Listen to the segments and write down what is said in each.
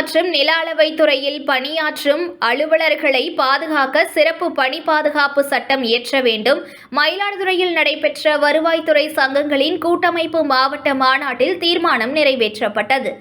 மற்றும் நில அளவைத் துறையில் பணியாற்றும் அலுவலர்களை பாதுகாக்க சிறப்பு பணி பாதுகாப்பு சட்டம் இயற்ற வேண்டும். மயிலாடுதுறையில் நடைபெற்ற வருவாய்த்துறை சங்கங்களின் கூட்டமைப்பு மாவட்ட மாநாட்டில் தீர்மானம் நிறைவேற்றப்பட்டது.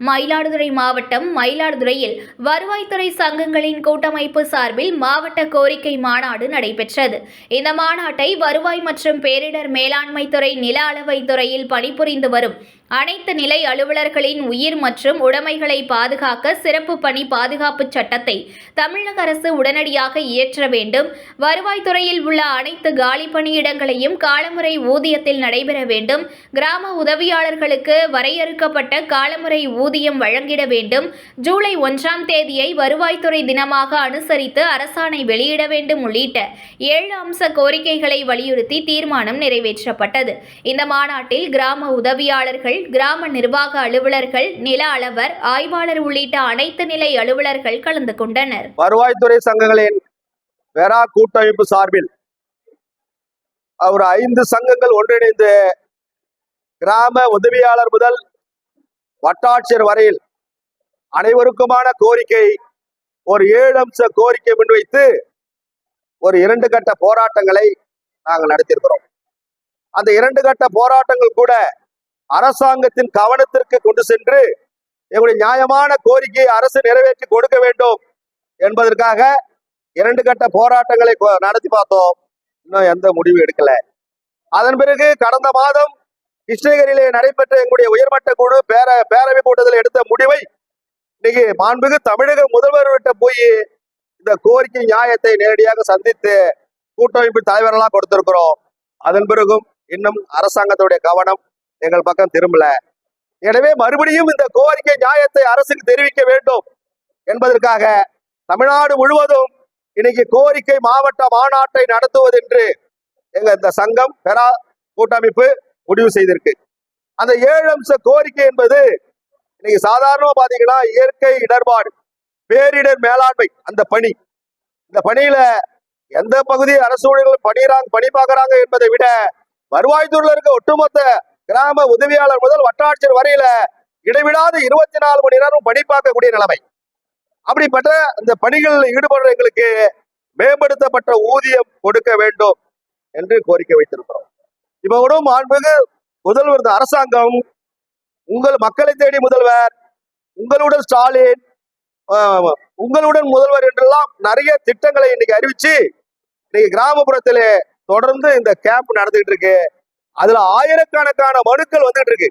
மயிலாடுதுறை மாவட்டம் மயிலாடுதுறையில் வருவாய்த்துறை சங்கங்களின் கூட்டமைப்பு சார்பில் மாவட்ட கோரிக்கை மாநாடு நடைபெற்றது. இந்த மாநாட்டை வருவாய் மற்றும் பேரிடர் மேலாண்மை துறை நில அளவைத் துறையில் பணிபுரிந்து வரும் அனைத்து நிலை அலுவலர்களின் உயிர் மற்றும் உடைமைகளை பாதுகாக்க சிறப்பு பணி பாதுகாப்பு சட்டத்தை தமிழக அரசு உடனடியாக இயற்ற வேண்டும். வருவாய்த்துறையில் உள்ள அனைத்து காலி பணியிடங்களையும் காலமுறை ஊதியத்தில் நடைபெற வேண்டும். கிராம உதவியாளர்களுக்கு வரையறுக்கப்பட்ட காலமுறை ஊதியம் வழங்கிட வேண்டும். ஜூலை 1ஆம் தேதியை வருவாய்த்துறை தினமாக அனுசரித்து அரசாணை வெளியிட வேண்டும் உள்ளிட்ட 7 அம்ச கோரிக்கைகளை வலியுறுத்தி தீர்மானம் நிறைவேற்றப்பட்டது. இந்த மாநாட்டில் கிராம உதவியாளர்கள், கிராம நிர்வாக அலுவலர்கள், நில அளவர், ஆய்வாளர் உள்ளிட்ட அனைத்து நிலை அலுவலர்கள் கலந்து கொண்டனர். வருவாய்த்துறை சங்கங்களின் வெரா கூட்டமைப்பு சார்பில் ஒரு 5 சங்கங்கள் ஒன்றிணைந்து கிராம உதவியாளர் முதல் வட்டாட்சியர் வரையில் அனைவருக்குமான கோரிக்கை ஒரு 7 அம்ச கோரிக்கை முன்வைத்து ஒரு 2 கட்ட போராட்டங்களை நாங்கள் நடத்தியிருக்கிறோம். அந்த 2 கட்ட போராட்டங்கள் கூட அரசாங்கத்தின் கவனத்திற்கு கொண்டு சென்று எங்களுடைய நியாயமான கோரிக்கையை அரசு நிறைவேற்றி கொடுக்க வேண்டும் என்பதற்காக 2 கட்ட போராட்டங்களை நடத்தி பார்த்தோம். இன்னும் எந்த முடிவு எடுக்கல. அதன் பிறகு கடந்த மாதம் கிருஷ்ணகிரியிலே நடைபெற்ற எங்களுடைய உயர்மட்ட குழு பேரவை கூட்டத்தில் எடுத்த முடிவை இன்னைக்கு மாண்புமிகு தமிழக முதல்வர்கிட்ட போய் இந்த கோரிக்கை நியாயத்தை நேரடியாக சந்தித்து கூட்டமைப்பு தலைவர்களாக கொடுத்திருக்கிறோம். அதன் பிறகும் இன்னும் அரசாங்கத்துடைய கவனம் எங்கள் பக்கம் திரும்பல. எனவே மறுபடியும் இந்த கோரிக்கை நியாயத்தை அரசுக்கு தெரிவிக்க வேண்டும் என்பதற்காக தமிழ்நாடு முழுவதும் இன்னைக்கு கோரிக்கை மாவட்ட மாநாட்டை நடத்துவது என்று இந்த சங்கம் பெரா கூட்டமைப்பு முடிவு செய்திருக்கு. அந்த 7 அம்ச கோரிக்கை என்பது இன்னைக்கு சாதாரணமா பாத்தீங்கன்னா இயற்கை இடர்பாடு, பேரிடர் மேலாண்மை, அந்த பணி, இந்த பணியில எந்த பகுதி அரசு ஊழியர்கள் பணி பார்க்கறாங்க என்பதை விட வருவாய்த்துறையில் இருக்க ஒட்டுமொத்த கிராம உதவியாளர் முதல் வட்டாட்சியர் வரையில இடைவிடாத 24 மணி நேரம் பணி பார்க்கக்கூடிய நிலைமை. அப்படிப்பட்ட அந்த பணிகளில் ஈடுபடுற எங்களுக்கு மேம்படுத்தப்பட்ட ஊதியம் கொடுக்க வேண்டும் என்று கோரிக்கை வைத்திருக்கிறோம். இப்ப கூட மாண்புமிகு முதல்வர் அரசாங்கம், உங்கள் மக்களை தேடி முதல்வர், உங்களுடன் ஸ்டாலின், உங்களுடன் முதல்வர் என்றெல்லாம் நிறைய திட்டங்களை இன்னைக்கு அறிவிச்சு இன்னைக்கு கிராமப்புறத்திலே தொடர்ந்து இந்த கேம்ப் நடந்துகிட்டு இருக்கு. அதுல ஆயிரக்கணக்கான மனுக்கள் வந்துட்டு இருக்கு.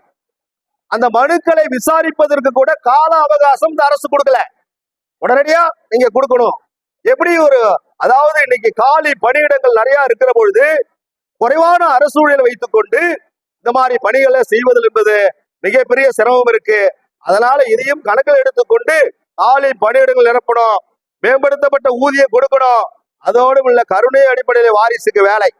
அந்த மனுக்களை விசாரிப்பதற்கு கூட கால அவகாசம் இந்த அரசு கொடுக்கல. உடனடியா நீங்க கொடுக்கணும். எப்படி அதாவது இன்னைக்கு காலி பணியிடங்கள் நிறைய இருக்கிற பொழுது குறைவான அரசு ஊழியரை வைத்துக் கொண்டு இந்த மாதிரி பணிகளை செய்வது என்பது மிகப்பெரிய சிரமம் இருக்கு. அதனால இதையும் கணக்கில் எடுத்துக்கொண்டு காலி பணியிடங்கள் நிரப்பணும், மேம்படுத்தப்பட்ட ஊதியம் கொடுக்கணும். அதோடு உள்ள கருணை அடிப்படையில் வாரிசுக்கு வேலை,